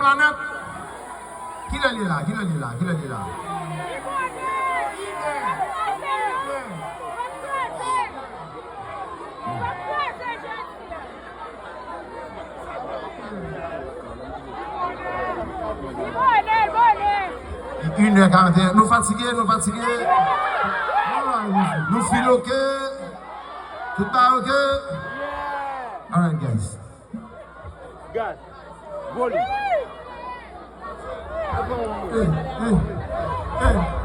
manette. Qui le lit là? Qui le lit là? Qui le lit là? Une heure 41. Nous fatigués, nous fatigués. Nous filons ok. Tout est ok. All right, guys. God, volume. Hey.